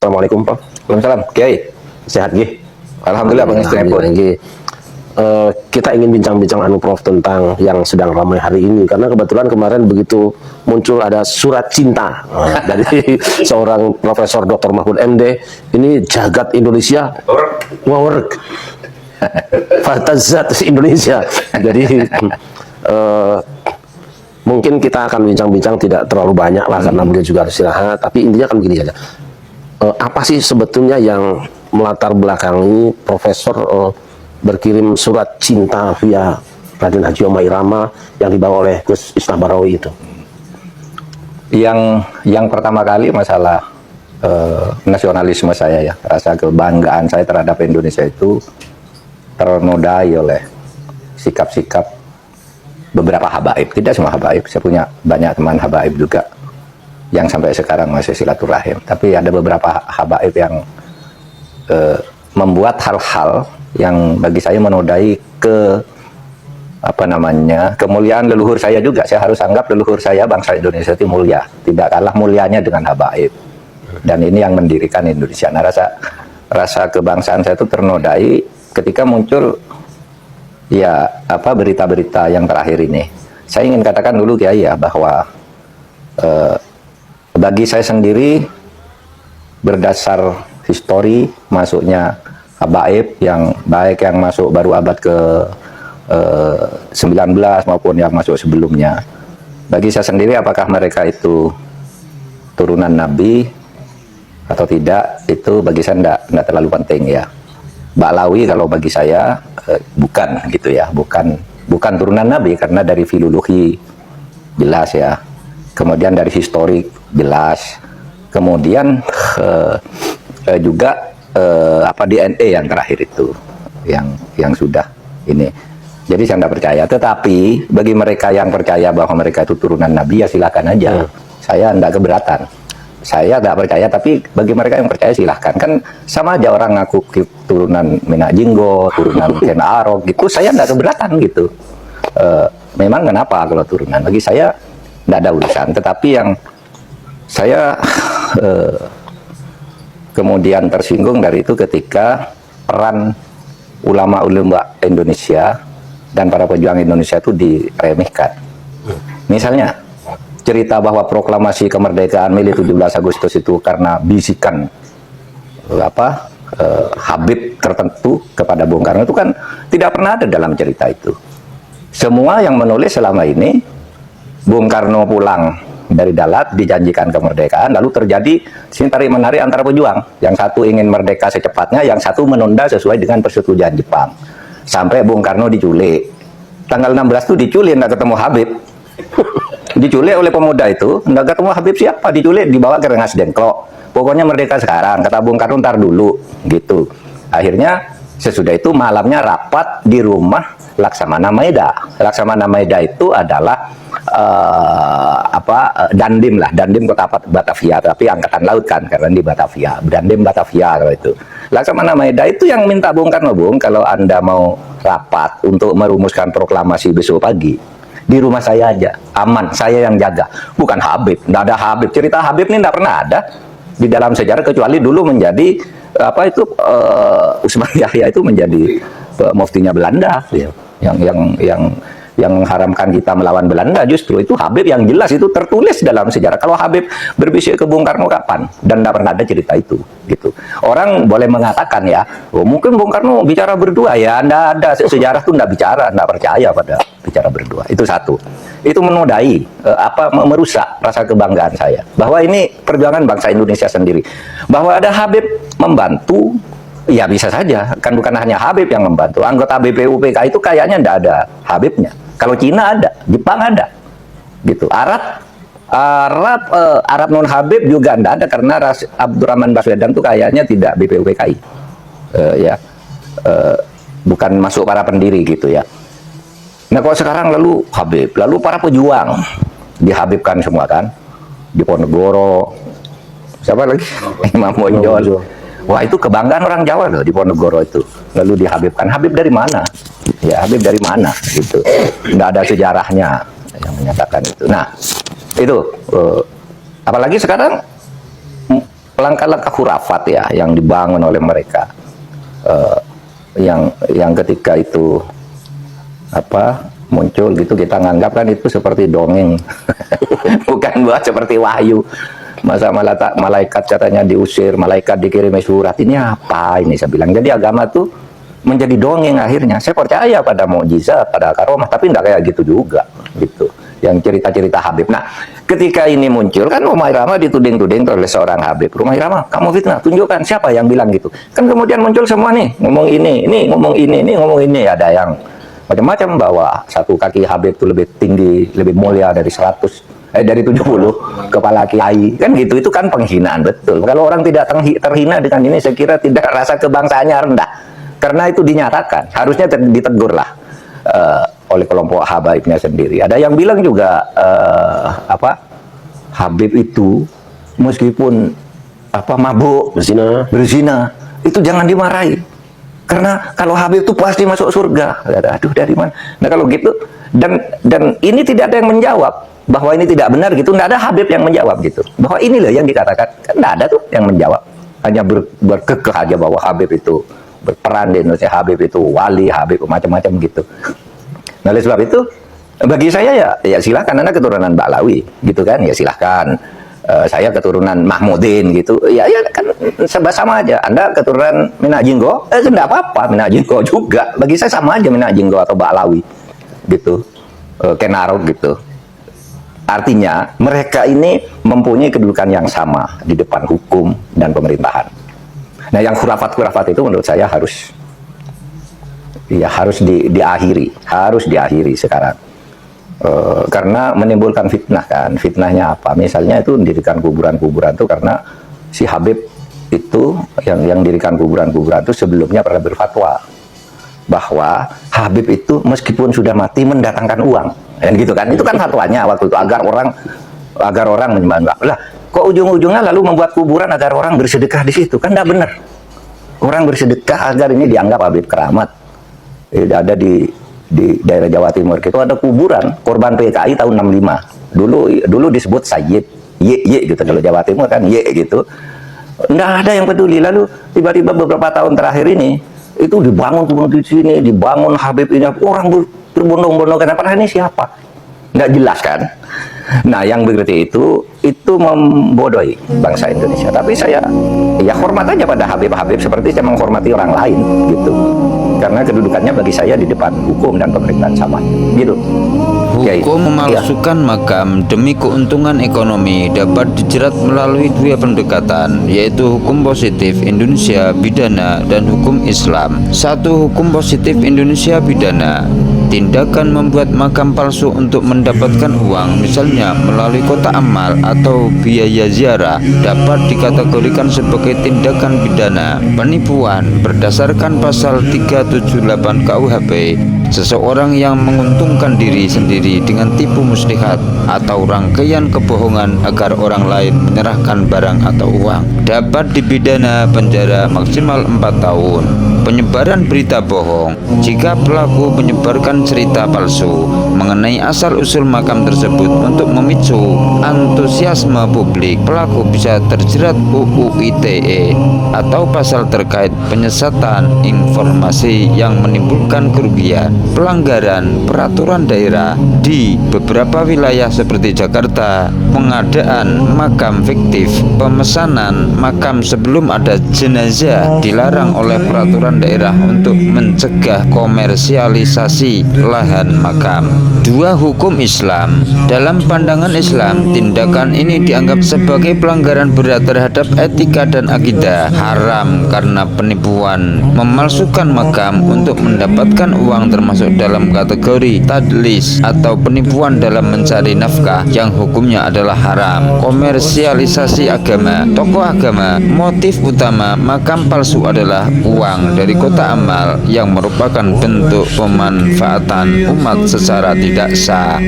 Assalamualaikum Pak. Waalaikumsalam, Kiai. Sehat Gih? Alhamdulillah Bang Istimewa. Kita ingin bincang-bincang Prof tentang yang sedang ramai hari ini, karena kebetulan kemarin begitu muncul ada surat cinta dari seorang Profesor Dr. Mahfud MD. Ini jagat Indonesia wawerk Fatazat Indonesia. Jadi mungkin kita akan bincang-bincang tidak terlalu banyak lah, karena beliau juga harus istirahat. Tapi intinya kan begini aja. Apa sih sebetulnya yang melatar belakangi Profesor berkirim surat cinta via Raden Haji Omah Irama yang dibawa oleh Gus Isnabarawi itu? Yang pertama kali masalah nasionalisme saya, ya, rasa kebanggaan saya terhadap Indonesia itu ternodai oleh sikap-sikap beberapa habaib. Tidak semua habaib, saya punya banyak teman habaib juga yang sampai sekarang masih silaturahim. Tapi ada beberapa habaib yang membuat hal-hal yang bagi saya menodai kemuliaan leluhur saya juga. Saya harus anggap leluhur saya, bangsa Indonesia itu mulia, tidak kalah mulianya dengan habaib. Dan ini yang mendirikan Indonesia. Nah, rasa kebangsaan saya itu ternodai ketika muncul berita-berita yang terakhir ini. Saya ingin katakan dulu Kiai, ya, bahwa bagi saya sendiri, berdasar histori masuknya habaib yang baik yang masuk baru abad ke 19 maupun yang masuk sebelumnya, bagi saya sendiri apakah mereka itu turunan Nabi atau tidak, itu bagi saya tidak terlalu penting, ya. Ba'lawi kalau bagi saya bukan gitu, ya, bukan turunan Nabi, karena dari filologi jelas, ya, kemudian dari historik jelas, kemudian juga DNA yang terakhir itu yang sudah ini. Jadi saya tidak percaya. Tetapi bagi mereka yang percaya bahwa mereka itu turunan Nabi, ya silakan aja. Saya tidak keberatan. Saya tidak percaya, tapi bagi mereka yang percaya silahkan. Kan sama aja orang ngaku turunan Menak Jinggo, turunan Ken Arok gitu. Saya tidak keberatan gitu. Memang kenapa kalau turunan? Bagi saya tidak ada urusan. Tetapi yang saya kemudian tersinggung dari itu ketika peran ulama-ulama Indonesia dan para pejuang Indonesia itu diremehkan. Misalnya cerita bahwa proklamasi kemerdekaan Mei 17 Agustus itu karena bisikan Habib tertentu kepada Bung Karno, itu kan tidak pernah ada dalam cerita itu. Semua yang menulis selama ini, Bung Karno pulang dari Dalat dijanjikan kemerdekaan, lalu terjadi tarik menarik antara pejuang. Yang satu ingin merdeka secepatnya, yang satu menunda sesuai dengan persetujuan Jepang. Sampai Bung Karno diculik. Tanggal 16 itu diculik, tidak ketemu Habib. Diculik oleh pemuda itu, tidak ketemu Habib siapa, diculik, dibawa ke Rengas Dengklok. Pokoknya merdeka sekarang, kata Bung Karno, ntar dulu, gitu. Akhirnya sesudah itu malamnya rapat di rumah Laksamana Maeda. Laksamana Maeda itu adalah Dandim lah, Dandim kota Batavia, tapi angkatan laut kan, karena di Batavia, Dandim Batavia kalau itu. Laksamana Maeda itu yang minta Bung Karno, Bung, kalau Anda mau rapat untuk merumuskan proklamasi besok pagi, di rumah saya aja, aman, saya yang jaga, bukan Habib. Tidak ada Habib, cerita Habib ini tidak pernah ada di dalam sejarah, kecuali dulu menjadi Usman Yahya itu menjadi muftinya Belanda, yang mengharamkan kita melawan Belanda. Justru itu Habib yang jelas itu tertulis dalam sejarah. Kalau Habib berbisik ke Bung Karno kapan? Dan tidak pernah ada cerita itu, gitu. Orang boleh mengatakan, ya, mungkin Bung Karno bicara berdua, ya, tidak ada, sejarah itu tidak bicara, tidak percaya pada bicara berdua. Itu satu. Itu menodai, merusak rasa kebanggaan saya bahwa ini perjuangan bangsa Indonesia sendiri. Bahwa ada Habib membantu, ya bisa saja, kan bukan hanya Habib yang membantu. Anggota BPUPK itu kayaknya tidak ada Habibnya. Kalau Cina ada, Jepang ada, gitu. Arab non Habib juga tidak ada, karena Abdurrahman Baswedan itu kayaknya tidak BPUPKI, bukan masuk para pendiri, gitu, ya. Nah, kalau sekarang lalu Habib, lalu para pejuang dihabibkan semua kan, di Ponegoro, siapa lagi? Imam Bonjol. Wah, itu kebanggaan orang Jawa loh di Ponegoro itu. Lalu dihabibkan. Habib dari mana? Ya, Habib dari mana? Gitu. Nggak ada sejarahnya yang menyatakan itu. Nah, itu apalagi sekarang langkah-langkah khurafat ya yang dibangun oleh mereka, yang ketika itu muncul gitu, kita nganggap kan itu seperti dongeng bukan buat seperti wahyu. Masa malaikat katanya diusir, malaikat dikirim surat, ini apa ini, saya bilang. Jadi agama tuh menjadi dongeng akhirnya. Saya percaya pada mukjizat, pada karomah, tapi enggak kayak gitu juga gitu, yang cerita-cerita Habib. Nah, ketika ini muncul kan Rhoma Irama dituding-tuding oleh seorang Habib. Rhoma Irama, kamu fitnah, tunjukkan siapa yang bilang gitu. Kan kemudian muncul semua nih, ngomong ini ngomong ini ngomong ini. Ada yang macam-macam bahwa satu kaki Habib itu lebih tinggi, lebih mulia dari 70 kepala kiai, kan gitu. Itu kan penghinaan betul. Kalau orang tidak terhina dengan ini, saya kira tidak, rasa kebangsaannya rendah, karena itu dinyatakan, harusnya ditegur lah oleh kelompok habaibnya sendiri. Ada yang bilang juga Habib itu meskipun mabuk, berzina, itu jangan dimarahi, karena kalau Habib itu pasti masuk surga. Aduh, dari mana? Nah kalau gitu, dan ini tidak ada yang menjawab bahwa ini tidak benar gitu. Tidak ada Habib yang menjawab gitu, bahwa inilah yang dikatakan. Kan tidak ada tuh yang menjawab, hanya berkekeh aja bahwa Habib itu berperan di Indonesia, Habib itu wali, Habib macam-macam gitu. Nah oleh sebab itu, bagi saya ya silakan, Anda keturunan Ba'lawi gitu kan, ya silakan. Saya keturunan Mahmudin gitu, ya kan sama aja. Anda keturunan Minak Jinggo, tidak apa-apa, Minak Jinggo juga. Bagi saya sama aja, Minak Jinggo atau Ba'lawi gitu, Kenarok gitu. Artinya mereka ini mempunyai kedudukan yang sama di depan hukum dan pemerintahan. Nah, yang khurafat-khurafat itu menurut saya harus diakhiri sekarang. Karena menimbulkan fitnah kan. Fitnahnya apa? Misalnya itu mendirikan kuburan-kuburan itu karena si Habib itu yang dirikan kuburan-kuburan itu sebelumnya pernah berfatwa bahwa Habib itu meskipun sudah mati mendatangkan uang. Dan gitu kan, itu kan fatwanya waktu itu, agar orang menyembah. Lah, kok ujung-ujungnya lalu membuat kuburan agar orang bersedekah di situ? Kan tidak benar. Orang bersedekah agar ini dianggap Habib keramat. Ada di daerah Jawa Timur itu ada kuburan korban PKI tahun 65. Dulu disebut Sayyid Ye gitu, kalau Jawa Timur kan Ye gitu. Nggak ada yang peduli. Lalu tiba-tiba beberapa tahun terakhir ini itu dibangun di sini, dibangun Habib ini, orang berbondong-bondong. Kenapa? Ini siapa? Nggak jelas kan? Nah, yang begitu itu membodohi bangsa Indonesia. Tapi saya ya hormat aja pada Habib-Habib seperti saya menghormati orang lain gitu. Karena kedudukannya bagi saya di depan hukum dan pemerintahan sama gitu. Hukum memalsukan makam demi keuntungan ekonomi dapat dijerat melalui dua pendekatan, yaitu hukum positif Indonesia pidana dan hukum Islam. Satu, hukum positif Indonesia pidana. Tindakan membuat makam palsu untuk mendapatkan uang, misalnya melalui kotak amal atau biaya ziarah, dapat dikategorikan sebagai tindakan pidana. Penipuan berdasarkan pasal 378 KUHP, seseorang yang menguntungkan diri sendiri dengan tipu muslihat atau rangkaian kebohongan agar orang lain menyerahkan barang atau uang, dapat dipidana penjara maksimal 4 tahun. Penyebaran berita bohong. Jika pelaku menyebarkan cerita palsu mengenai asal-usul makam tersebut untuk memicu antusiasme publik, pelaku bisa terjerat UU ITE atau pasal terkait penyesatan informasi yang menimbulkan kerugian. Pelanggaran peraturan daerah di beberapa wilayah seperti Jakarta, pengadaan makam fiktif, pemesanan makam sebelum ada jenazah dilarang oleh peraturan daerah untuk mencegah komersialisasi lahan makam. Dua, hukum Islam. Dalam pandangan Islam, tindakan ini dianggap sebagai pelanggaran berat terhadap etika dan akidah, haram karena penipuan, memalsukan makam untuk mendapatkan uang termasuk dalam kategori tadlis atau penipuan dalam mencari nafkah yang hukumnya adalah haram. Komersialisasi agama. Tokoh agama, motif utama makam palsu adalah uang dari kotak amal yang merupakan bentuk pemanfaatan umat secara tidak sah.